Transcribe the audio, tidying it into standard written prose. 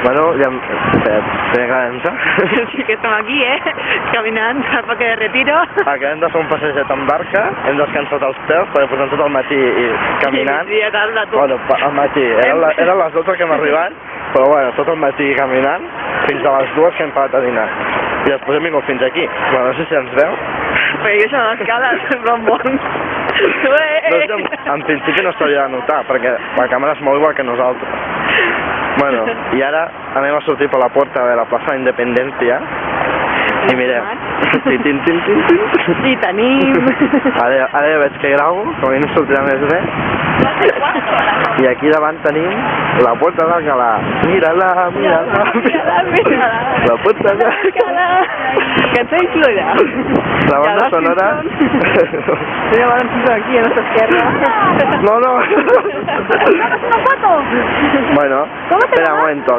Bueno, ja... Tenia que avançar. Sí que estem aquí, caminant al parque de Retiro. Acabem de fer un passejat amb barca, hem descansat els peus, perquè portem tot el matí caminant. Sí, a tarda, tu. Bueno, al matí, eren les 12 que hem arribat, però bueno, tot el matí caminant, fins a les 2 que hem parat a dinar. I després hem vingut fins aquí. Bueno, no sé si ens veu. Però jo som a l'escala, sembla un bon. No, en principi no s'hauria de notar, perquè la càmera es mou igual que nosaltres. Bueno, i ara anem a sortir per la porta de la plaça d'Independència i mireu. I tenim... Ara ja veig que gravo, com a mínim sortirà més bé. I aquí davant tenim la porta d'Alcalà. Mira-la, mira-la, mira-la. La porta d'Alcalà. Que està incluïda. La banda sonora... Tenim la banda sonora aquí a nostra esquerra. No, no. ¿Una foto? Bueno, espera un momento.